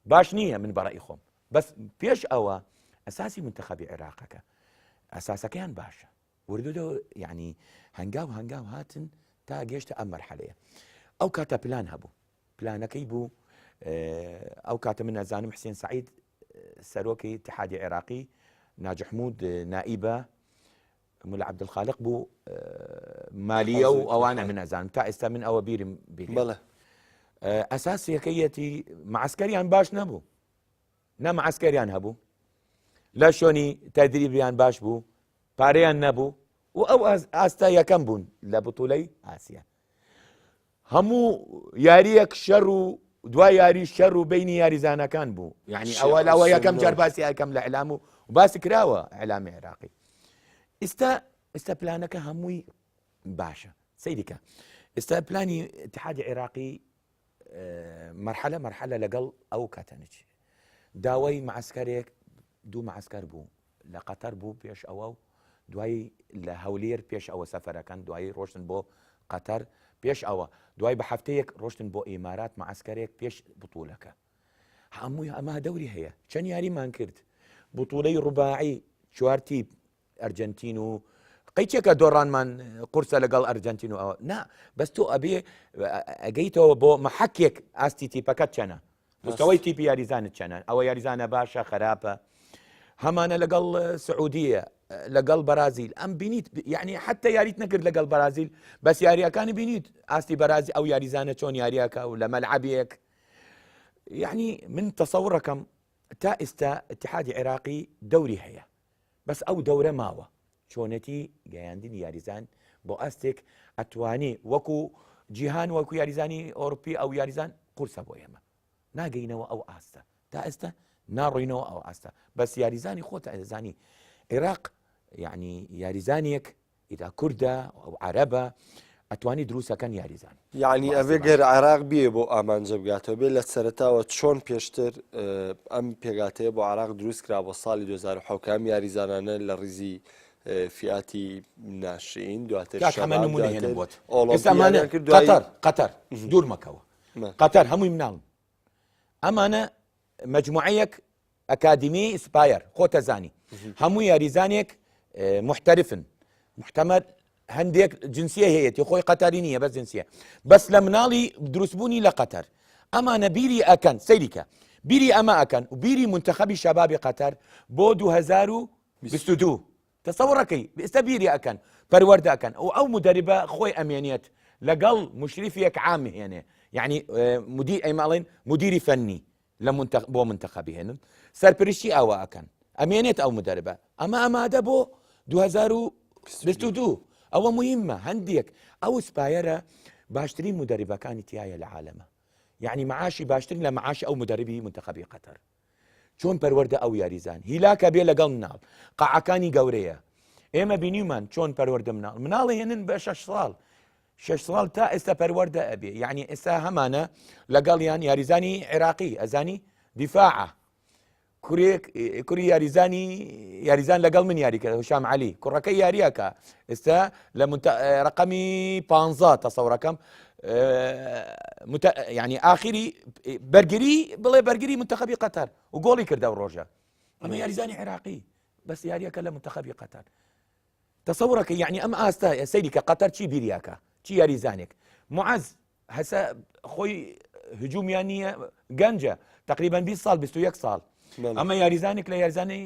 باش نییە من بەڕای خۆم بەس پێش ئەوە ئەساسی منتەخەبی عێراقەکە ئەساسەکەیان باشە وردو یعنی هەنگاو هاتن تا گەشتە ئەم مەرحەلەیە. ئەو کاتە پلان هەبوو پلانەکەی بوو ئەو کاتە من ئەزانم حسێن سعید سەرۆکی اتحادی عێراقی ناجی حمود نائیبە ملا عەبدولخالق بوو مالیە و ئەوانە من ئەزانم تا ئێستا من ئەوە بیرم بڵێ ئەساسیەکەیەتی معسکەریان باش نەبوو نە معسکەریان هەبوو لە شۆنی تەدریبیان باش بوو پارەیان نەبوو و ئەو ئاستا یەکەم بوون لە بتوولەی ئاسیا هەموو یاریەک شەڕ و دوای یاری شەڕ و بینی یاریزانەکان بوو یعنی ئەوە یەکەم جار باسی یەکەم لە ئەعلام و باسی کراوە ئەعلامی عێراقی. ئێستا پلانەکە هەمووی باشە سەیریکە ئێستا پلانی اتحادی عێراقی مەرحەلە لەگەڵ ئەو کاتەنچ داوای معسکەرێک 2 معسکەر بوو لە قەتەر بوو پێش ئەوە و دوای لە هەولێر پێش ئەوە سەفەرەکان دوایی ڕۆشتن بۆ قەتەر پێش ئەوە دوای بە هەفتەیەک ڕۆشتن بۆ ئیمارات معسکەرێک پێش بتوولەکە هەمووی ئەمە دەوری هەیە چەند یاریمان کرد بتوولەی ڕوباعی 4 تیپ ئەرجەنتین و قەیچێکە دۆڕانمان قورسە لەگەڵ ئەرجەنتین و ئەوە نا بەس تۆ ئەبێ ئەگەیتەوە بۆ مەحەکێک ئاستی تیپەکەت چەنە مستەوەی تیپی یاریزانت چەنە ئەوە یاریزانە باشە خراپە هەمانە لەگەڵ سعودیە لەگەڵ بەرازیل ئەم بینیت یعنی حتى یاریت نەکرد لەگەڵ بەرازیل بەس یاریەکانی بینیت ئاستی بەرازی ئەو یاریزانە چۆن یاریەکە و لە مەلعەبێک یعنی من تەسەوڕەکەم تا ئێستا اتحادی عێراقی دەوری هەیە بەس ئەو دەورە ماوە چۆنەتی گەیاندنی یاریزان بۆ ئەستێک ئەتوانی وەکو جیهان وەکو یاریزانی ئۆروپی ئەو یاریزان قورسە بۆ ئێمە ناگەینەوە ئەو ئاستە تا ئێستا ناڕۆینەوە ئەو ئاستە بەس یاریزانی خۆتە ئەزانی عێراق یعنی یاریزانێک ئیدا کوردە ئەو عەرەبە ئەتوانی دروستەکەن یاریزان یعنی ئەوێ گەر عێراق بێ بۆ ئامانجە بگاتەوە بێ لە سەرەتاوە چۆن پێشتر ئەم پێگاتەیە بۆ عێراق دروست کرا بۆ ساڵی 2010 یاریزانانە لە ڕیزی فیاتی ناشئین دواتر قەتەر دوور مەکەوە قەتەر هەمووی مناڵن ئەمانە مجموعەیەک ئەکادمی ئیسپایر خۆتە زانی هەموو یاریزانێک محتەرفن محتەمەل هەندێک جنسیە هەیەی خۆی قەتەری نییە بەس جنسیە بەس لە مناڵی دروستبوونی لە قەتەر ئەمانە بیری ئەکەن سەیریکە بیری ئەمە ئەکەن و بیری منتەخەبی شەبابی قەتەر بۆ 2022 تەسەوڕەکەی ئێستا بیری ئەکەن پەروەردە ئەکەن و ئەو مدەریبە خۆی ئەمێنێت لەگەڵ مشریفێک عام هێنێ یعنی ئەیماڵێن مدیری فەنی بۆ منتەخەبی هێنن سەرپرشتی ئەوە ئەکەن ئەمێنێت ئەو مدەربە ئەمە ئەمادە بۆ 2022 ئەوە مهمە هەندێک ئەو سپایەرە باشترین مدربەکانی تایە لە عالەمە، یعنی معاشی باشترین لە معاش ئەو مدربی منتخبی قەتەر. چۆن پەروەردە ئەو یاریزان هیلاکە بێ لەگەڵ مناڵ قاعەکانی گەورەیە. ئێمە بینیمان چۆن پەروەردە مناڵی هێنن بە 6 ساڵ تا ئێستا پەروەردە ئەبێ، یعنی ئێستا هەمانە لەگەڵیان یاریزانی عێراقی ئەزانی دیفاعە کوری یاریزان لەگەڵ من یاریکە هشام عەلی کوڕەکەی یاریەکە ئێستا لە ڕقەمی 15 تەسەوڕەکەم ینی ئاخری بەرگری بڵێ بەرگری منتخبی قەتەر و گۆڵی کردە و ڕۆژە ئەمە یاریزانی عێراقی بەس یاریەکە لە منتخبی قەتەر. تەسەوڕەکە یعنی ئەم ئاستا سەیری کە قەتەر چی بیریاکە چی یاریزانێک معەز هەسا خۆی هجوومیان نییە گەنجە تقریبا 20 ساڵ 21 ساڵ ئەمە یاریزانێک لە یاریزانەی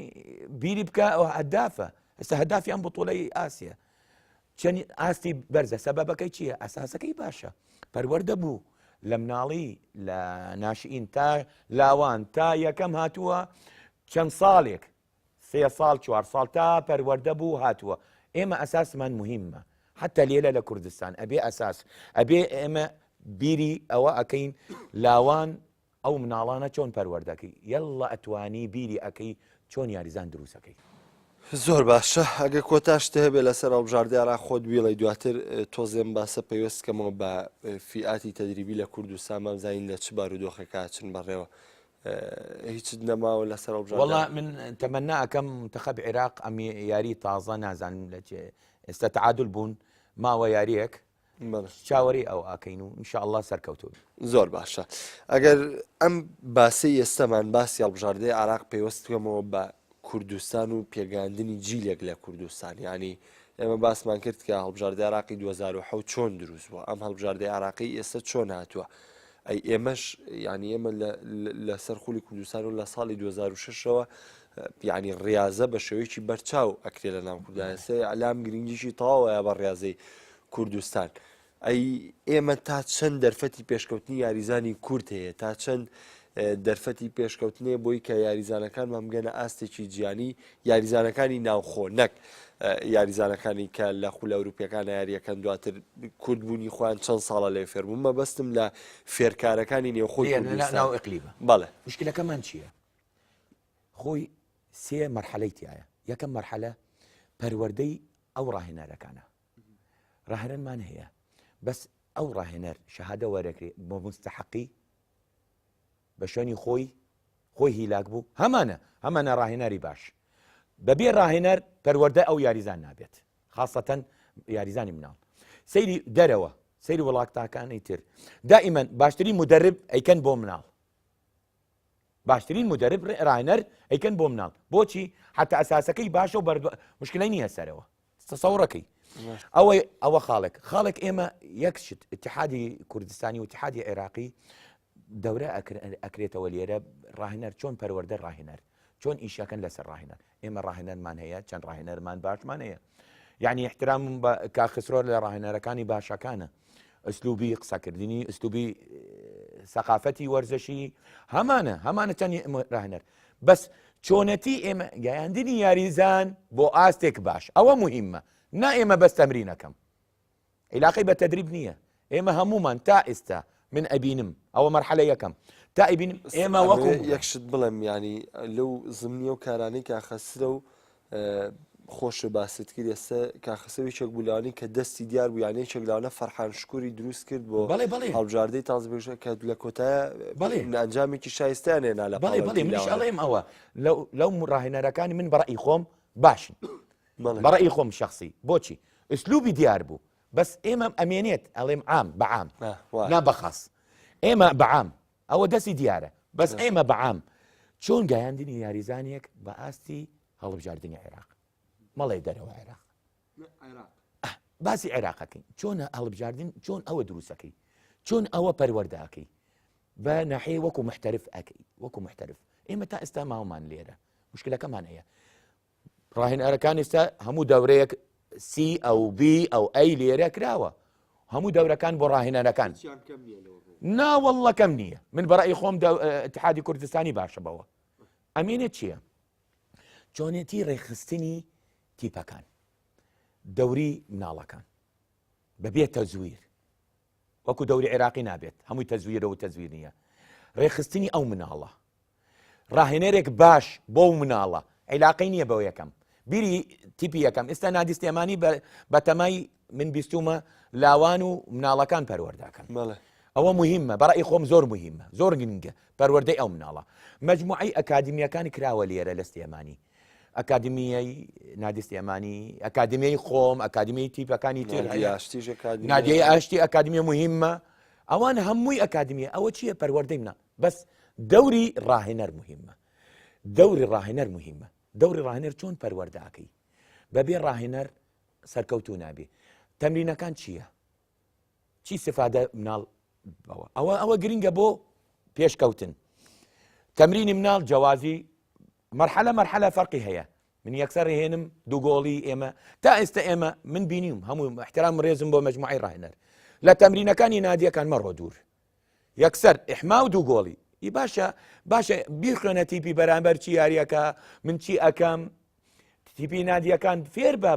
بیری بکە ئەو هەدافە ئێستا هەدافیان بطوڵەی ئاسیە چەند ئاستی بەرزە سەبەبەکەی چییە ئەساسەکەی باشە پەروەردە بوو لە مناڵی لە ناشئین تا لاوان تا یەکەم هاتووە چەند ساڵێک 3 ساڵ 4 ساڵ تا پەروەردە بوو هاتووە. ئێمە ئەساسمان مهمە حتى لێلە لە کوردستان ئەبێ ئەساس ئەبێ ئێمە بیری ئەوە ئەەکەین لاوان ئەو مناڵانە چۆن پەروەردەکەی یەڵڵە ئەتوانی بیری ئەەکەی چۆن یاریزان دروستەکەی. زۆر باشە ئەگە کۆتاشتە هەبێ لەسەر هەڵبژاردیارا خۆت بیڵی دواتر تۆزێم باسە پێوەستکەمەوە بە فیئاتی تەدریبی لە کوردستان مەمزین لە چ بارودۆخێکا چن بەڕێوە هیچ نەماوە لەسەر هەڵبژاردیار. وەڵا من تەمەنا ئەەکەم منتخب عێراق ئەم یاری تازە نازانم لە ئێستا تعادل بوون ماوە یاریەک چاوەڕی ئەو ئاکەین و ئینشاءالله سەرکەوتوو. زۆر باشە ئەگەر ئەم باسی ئێستامان باسی هەڵبژاردەی عێراق پێوەستکەمەوە بە کوردستان و پێگەاندنی جیلێک لە کوردستان ینی ئێمە باسمان کرد کە هەڵبژاردەی عێراقی 2007 چۆن دروست بووە ئەم هەڵبژاردەی عێراقی ئێستا چۆن هاتووە ئەی ئێمەش ینی ئێمە لەسەر خولی کوردستان و لە ساڵی 2006ەوە ینی ڕاضە بە شێوەیەکی بەرچاو ئەکرێ لە ناو کوردستان ئەلام گرنگیشی تەواوەیە بە ڕاضەی کوردستان. ئەی ئێمە تا چەند دەرفەتی پێشکەوتنی یاریزانی کورد هەیە تا چەند دەرفەتی پێشکەوتنێ بۆی کە یاریزانەکانمان بگەنە ئاستێکی جیانی یاریزانەکانی ناوخۆ نەک یاریزانەکانی کە لە خولە ئەوروپیەکان یاریەکەن دواتر کوردبوونی خۆیان چەند ساڵە لێ فێربوون مەبەستم لە فێرکارەکانی نێوخۆی ناو ئەقلیمە. بەڵێ مشکلەکەمان چییە؟ خۆی سێ مەرحەلەی تایە. یەکەم مەرحەلە پەروەردەی ئەو ڕاهێنەرەکانە ڕاهێنەرمان هەیە بەس ئەو ڕاهێنەر شەهادە وەرەگرێ بۆ مستحقی بە شوێنی خۆی هیلاک بوو هەمانە ڕاهێنەری باش بەبێ ڕاهێنەر پەروەردە ئەو یاریزان نابێت خاصەتەن یاریزانی مناڵ. سەیری دەرەوە سەیری وڵاتاکانی تر دائیمەن باشترین مدرب ئەیکەن بۆ مناڵ باشترین مدرب ڕاهێنەر ئەیکەن بۆ مناڵ بۆچی حتا ئەساسەکەی باشە و مشکلەی نییە سەرەوە تەسەوڕەکەی ئەوە خاڵێک ئێمە یەکشت اتحادی کوردستانی و اتحادی عێراقی دەورە ئەکرێتەوە لێرە ڕاهێنەر چۆن پەروەردە ڕاهێنەر چۆن ئیشەکەن لەسەر ڕاهێنەر ئێمە ڕاهێنەرمان هەیە چەند ڕاهێنەرمان باشمان هەیە یعنی احترام بە کاخسرۆ لە ڕاهێنەرەکانی باشەکانە ئەسلوبی قسەکردنی ئەسلوبی سەقافەتی وەرزشی هەمانە چەند ڕاهێنەر بەس چۆنەتی ئێمە گەیاندنی یاریزان بۆ ئاستێک باش ئەوە مهمە نا ئێمە بەس تەمرینەکەم عیلاقەی بە تەدریب نییە ئێمە هەمومان تا ئێستا من ئەبینم ئەوە مەرحەلە یەکەم تا ئەبینم ئێمە وەکو یەکشت بڵێم ینی لەو زمنیە و کارانەی کاخەسرە و خۆشە باست کرد ئێستا کاخەسەویچێک بولانی کە دەستی دیار بوو یانەی چێکلاانە فەرحان شکوری دروست کرد بۆ هەڵبژاردەی تازبێژە کە لە کۆتایە ئەنجامێکی شایستیان هێنا لە منیشڵێم ئەوە لەو ڕاهێنەرەکانی من بەڕئی خۆم باشن بەڕئی خۆم شخصی بۆچی ئەسلوبی دیار بوو بەس ئێمە ئەمێنێت ئەڵێم عام بەعام نابەخاس ئێمە بەعام ئەوە دەستی دیارە بەس ئێمە بەعام چۆن گەیاندنی یاریزانێک بە ئاستی هەڵبژاردننی عێراق مەڵێ دەرەوە عێراق باسی عێراقەکەین چۆن هەڵبژاردن چۆن ئەوە دروستەکەی چۆن ئەوە پەروەردەکەی بە ناحەیە وەکو محتەرف ئەکەی وەکو محتەرف ئێمە تا ئێستا ماوەمان لێرە مشکلەکەمان هەیە ڕاهێنەرەکان ئێستا هەموو دەورەیەک سی ئەو بی ئەو ئەی لێرە کراوە هەموو دەورەکان بۆ ڕاهێنەرەکان ناوەڵڵە کەم نییە من بەڕئی خۆم اتحادی کوردستانی باشە بەوە ئەمێنێت چییە چۆنێتی ڕێخستنی تیپەکان دەوری مناڵەکان بەبێتە زویر وەکو دەوری عێراقی نابێت هەمووی تەزویرە و تەزویر نییە ڕێخستنی ئەو مناڵە ڕاهێنەرێک باش بۆ مناڵە عیلاقەی نییە بەوە یەکەم بیری تیپی یەکەم ئێستا نادیستێمانی بە تەمای من بیستومە لاوان و مناڵەکان پەروەردەکەن ئەوە مهمە بەڕای خۆم زۆر مهمە زۆر گرنگە پەروەردەی ئەو مناڵە مەجموعەی ئەکادمیەکانی کراوە لێرە لە ستێمانی ئەکادمیای نادیستێمانی ئەکادمیای خۆم ئەکادمیای تیپەکانی تر نادیای ئاشتی ئەکادمیە مهمە ئەوان هەمووی ئەکادمیە ئەوە چییە پەروەردەی منە بەس دەوری ڕاهێنەر مهمە دەوری ڕاهێنەر مهمە دەوری ڕاهێنەر چۆن پەروەردەکەی بەبێ ڕاهێنەر سەرکەوتوو نابێ تەمرینەکان چییە چی سفادە مناڵ ئەوە گرنگە بۆ پێشکەوتن تەمرینی مناڵ جوازی مرحلە فەرقی هەیە من یەکسەر هێنم دوو گۆڵی ئێمە تا ئێستا ئێمە من بینیم هەموو احترام ڕێزم بۆ مەجموعەی ڕاهێنەر لە تەمرینەکانی نادیەکان مەڕۆ دوور یەکسەر ئیحما و دوو گۆڵی باشە بیخوێنە تیپی بەرامبەر چی یاریەکە من چی ئەەکەم تیپی نادیەکان فێر بە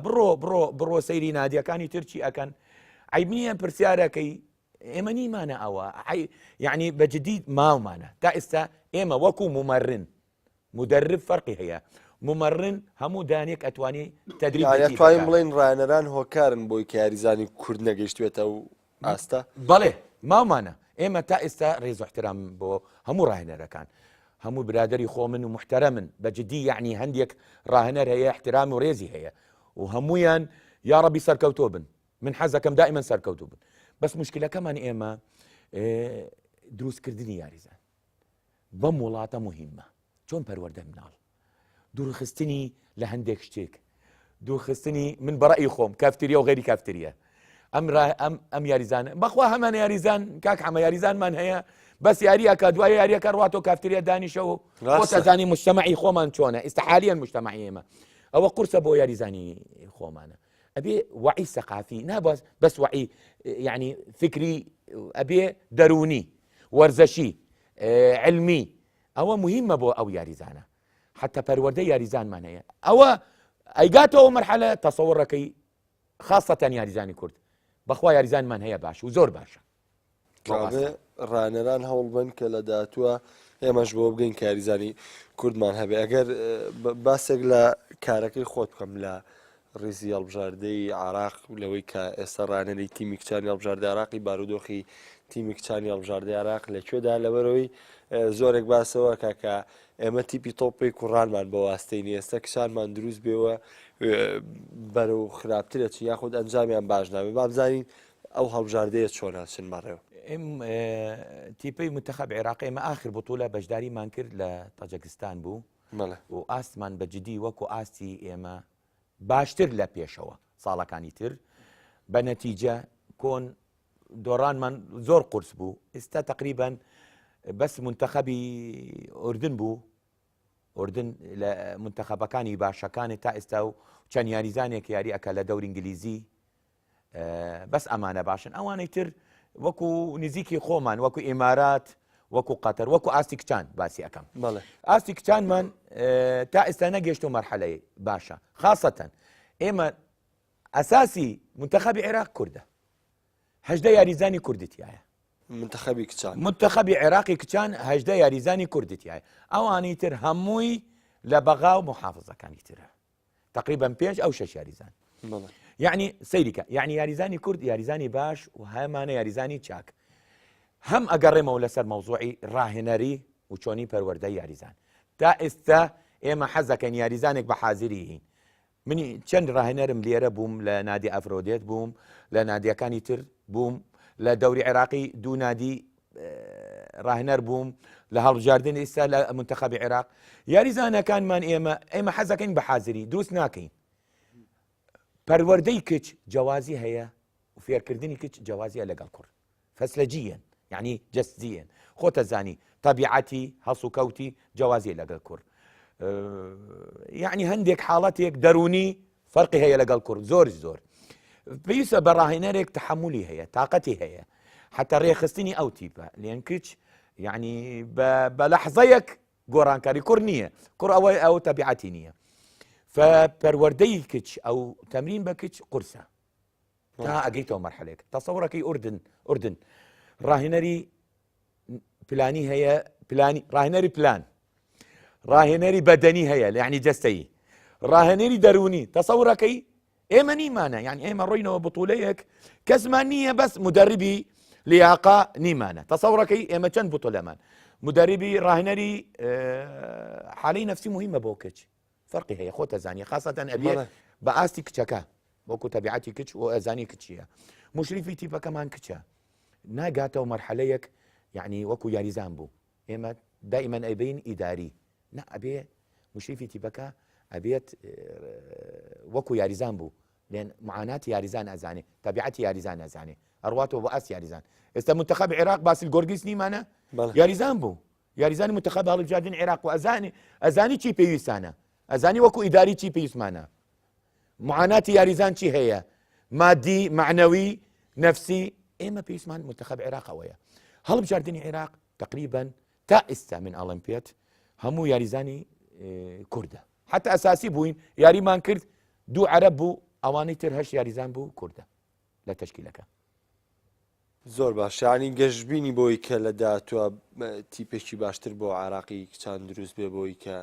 بڕۆ سەیری نادیەکانی ترچی ئەەکەن عیبنیە پرسیارەکەی ئێمە نیمانە ئەوە یعنی بەجددی ماومانە تا ئێستا ئێمە وەکو ممەڕن مدرب فەرقی هەیە ممەڕن هەموو دانێک ئەتوانی تدریبتوانین بڵێن ڕاهێنەران هۆکارن بۆی کە یاریزانی کورد نەگەیشتوێتە و ئاستا بەڵێ ماومانە ئێمە تا ئێستا ڕێز و احترام بۆ هەموو ڕاهێنەرەکان هەموو برادری خۆمن و محتەرەمن بەجددی یعنی هەندێک ڕاهێنەر هەیە احترام و ڕێزی هەیە و هەمویان یا ڕەبی سەرکەوتۆ بن من حەزەکەم دائما سەرکەوتوو بن بەس مشکلەکەمان ئێمە دروستکردنی یاریزان بەم وڵاتە مهمە چۆن پەروەردە مناڵ دوورخستنی لە هەندێک شتێک دوورخستنی من بەڕای خۆم کافتریە و غێری کافتریە ئەم یاریزان بەخوا هەمان یاریزان کاک حەمە یاریزانمان هەیە بەس یاریەکە دوای یاریەکە ڕاتۆ کافتریە دانیشە و بۆ تەزانی مجتەمەعی خۆمان چۆنە ئیستحالیەن مجتەمەعی ئێمە ئەوە قورسە بۆ یاریزانی خۆمانە ئەبێ وعی سەقافی ناباز بەس وعی یعنی فکری ئەبێ دەرونی وەرزەشی علمی ئەوە مهمە بۆ ئەو یاریزانە حتى پەروەردە یاریزانمان هەیە ئەوە ئەیگاتەوە مەرحەلە تەسەوڕەکەی خاصەتەن یاریزانی کورد بەخوا یاریزانمان هەیە باش و زۆر باشە ڕانەران هەوڵ بن کە لە داهاتووە ئێمەش بۆ بگەین کە یاریزانی کوردمان هەبێ ئەگەر باسێک لە کارەکەی خۆت بکەم لە ڕێزی هەڵبژاردەی عراق لەوەی کە ئێستا ڕانەری تیمی کچانی هەڵبژاردەی عراقی بارودۆخی تیمی کچانی هەڵبژاردەی عراق لەکوێدا لەبەرەوەی زۆرێک باسەوە کە ئێمە تیپی تۆپی کوڕانمان بە واستەی ئێستا کشانمان دروست بێەوە بەرەو خراپترە چ یاخود ئەنجامیان باش نابێ با بزانین ئەو هەڵبژاردەیە چۆن هەچن مەڕێوە تیپەی منتەخەب عێراقی ئێمە ئاخر بوتوڵە بەشداریمان کرد لە تاجیکستان بوو و ئاستمان بەجددی وەکو ئاستی ئێمە باشتر لە پێشەوە ساڵەکانی تر بە نەتیجە کۆن دۆڕانمان زۆر قورس بوو ئێستا تقریبان بەس منتەخەبی ئوردن بوو ئوردن لە منتەخەبەکانی باشەکانی تا ئێستا و چەند یاریزانێک یاری ئەکە لە دەوری ئینگلیزی بەس ئەمانە باشن ئەوانەی تر وەکو نزیکی خۆمان وەکو ئێمارات وەکو قەتەر وەکو ئاستی کچان باسی ئەەکەم ئاستی کچانمان تا ئێستا نەگەشتۆ مەرحەلەی باشە خاصەتەن ئێمە ئەساسی منتەخەبی عێراق کوردە هەژدە یاریزانی کوردیتیایە منتەخەبی عێراقی کچان هەژدە یاریزانی کوردیتیایە ئەوانی تر هەمووی لە بەغا و محافزەکانی ترە تقریبا 5 ئەو 6 یاریزان یعنی سەیریکە یعنی یاریزانی کورد یاریزانی باش و هەمانە یاریزانی چاک هەم ئەگەڕێمەوە لەسەر مەوزوعی ڕاهێنەری و چۆنی پەروەردەی یاریزان تا ئێستا ئێمە حەزەکەن یاریزانێک بە حازری هین منی چەند ڕاهێنەرم لێرە بووم لە نادی ئەفرۆدێت بووم لە نادیەکانی تر بووم لە دەوری عێراقی دوو نادی ڕاهێنەر بووم لە هەڵبژاردن ئێستا لە منتەخەبی عێراق یاریزانەکانمان ئێمە حەزەکەین بە حازری دروست ناکەین پەروەردەی کچ جوازی هەیە و فێرکردنی کچ جوازیە لەگەڵ کوڕ فەسلەجیەن یعنی جەستزیەن خۆتە زانی تەبیعەتی هەڵس و کەوتی جوازیە لەگەڵ کوڕ یعنی هەندێک حاڵەتێک دەرونی فەرقی هەیە لەگەڵ کوڕ زۆر پێویستە بە ڕاهێنەرێک تەحەمولی هەیە تااقەتی هەیە حتى ڕێخستنی ئەو تیپە لێن کچ یعنی بە لەحزەیەک گۆڕانکاری کوڕ نییە کوڕ ئەو تەبیعەتی نییە فپەروەردەی کچ ئەو تەمرین بە کچ قورسە تا ئەگەیتەوە مەرحەلێک تەسەوڕەکەی ئوردن ڕاهێنەری پلانی هەیە ڕاهێنەری پلان ڕاهێنەری بەدەنی هەیە یعنی جەستەیی ڕاهێنەری دەرونی تەسەوڕەکەی ئێمە نیمانە یعنی ئێمە ڕۆینەوە بتوولەیەک کەسمان نییە بەس مدەربی لیاقا نیمانە تەسەوڕەکەی ئێمە چەند بتوولەمان مدەربی ڕاهێنەری حالەی نەفسی مهمە بۆ کچ فەرقی هەیە خۆتە زانیە خاصەتەن ئەبێ بە ئاستی کچەکە وەکو تەبیعەتی کچ و ئەزانی کچیە مشریفی تیپەکەمان کچە ناگاتەوە مەرحەلەیەک یعنی وەکو یاریزان بوو ئێمە دائیمەن ئەبین ئیداری نا ئەبێ مشریفی تیپەکە ئەبێت وەکو یاریزان بوو لێن معاناتی یاریزان ئەزانێ تەبیعەتی یاریزان ئەزانێ ئەڕواتەوە بە ئاست یاریزان ئێستا منتەخەب عێراق باسی گۆرگیس نیمانە یاریزان بوو یاریزانی منتەخەب هەڵبژاردنی عێراق و ئەزانی چی پێویستانە ئەزانی وەکو ئیداری چی پێویستمانە معاناتی یاریزان چی هەیە مادی معنەوی نەفسی ئێمە پێویستمان منتەخەب عێراقەوەیە هەڵبژاردننی عێراق تقریبا تا ئێستا من ئەڵمپێت هەموو یاریزانی کوردە حتى ئەساسی بووین یاریمان کرد دوو عەرەب بوو ئەوانەی تر هەشت یاریزان بوو کوردە لە تەشکیلەکە زۆر باش ینی گەشتبینی بۆی کە لە داهاتووە تیپێکی باشتر بۆ عراقی کچان دروست بێ بۆی کە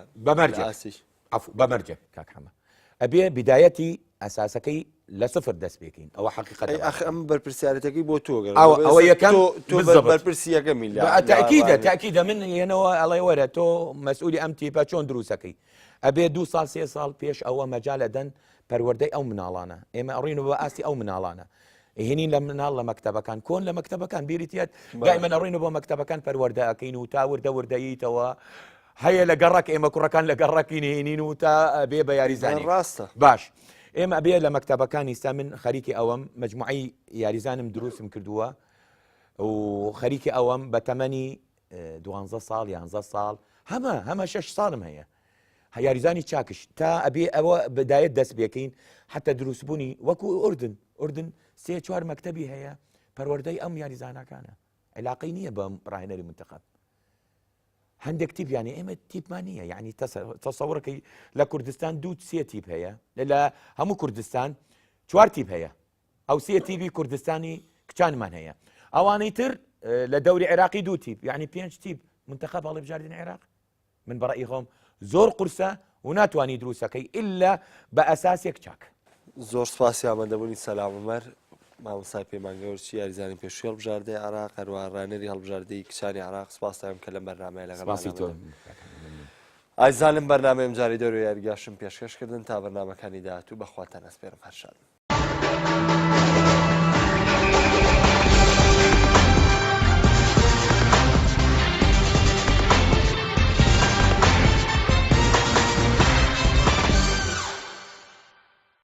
بەمەرجە کاک حەمە ئەبێ بدایەتی ئەساسەکەی لە سفر دەست بێکین ئەوە حقیقەت ئەم بەرپرسیارەتەکەی بۆ تۆ ئەوە یەکەم بەرپرسی یەکەمی تاکیدە من یەنەوە ئەڵێ وەرە تۆ مەسئولی ئەم تیپە چۆن دروستەکەی ئەبێ 2 ساڵ 3 ساڵ پێش ئەوە مەجالە دەن پەروەردەی ئەو مناڵانە ئێمە ئەڕین بە ئاستی ئەو مناڵانە هێنین لە مناڵ لە مەکتەبەکان کۆن لە مەکتەبەکان بیریتیت دائما ئەڕین بۆ مەکتەبەکان پەروەردە ئەەکەین و تا وردەیتەوە هەیە لە گەڕک ئێمە کوڕەکان لە گەڕکی نهێنین و تا بێ بە یاریزانی ڕاستە باش ئێمە ئەبێ لە مەکتەبەکانی ئێستا من خەریکی ئەوەم مجموعی یاریزانم دروستم کردووە و خەریکی ئەوەم بە تەمەنی 12 ساڵ 11 ساڵ هەمە 6 ساڵم هەیە یاریزانی چاکش تا ئەبێ ئەوە بدایەت دەست بێکەین حتى دروستبوونی وەکو ئوردن 3-4 مەکتەبی هەیە پەروەردەی ئەم یاریزانەکانە علاقەی نییە بە ڕاهێنەری منتەخەب هەندێک تیپ یانی ئێمە تیپمان نییە یعنی تەسەوڕەکەی لە کوردستان 2-3 تیپ هەیە لە هەموو کوردستان 4 تیپ هەیە ئەو 3 تیپی کوردستانی کچانمان هەیە ئەوانەی تر لە دەوری عێراقی 2 تیپ یعنی 5 تیپ منتەخەب هەڵبژاردننی عێراق من بەڕێی خۆم زۆر قورسە و ناتوانانی دروستەکەی ئللا بە ئەساسێک چاک زۆر سپاسی ئامادەبوونی سەلام عومەر مامۆستای پەیمانگەورچی یاریزانی پێشووی هەڵبژاردەی عێراق هەروەها ڕاهێنەری هەڵبژاردەی کچانی عێراق سپاس دەکەم کە لەم بەرنامەیە لەگەڵ ئایزانم بەرنامەیەم جاری دەروی یاریگاشم پێشکەشکردن تا بەرنامەکانی داهاتوو بەخواتان ئەسپێرم هەر شاد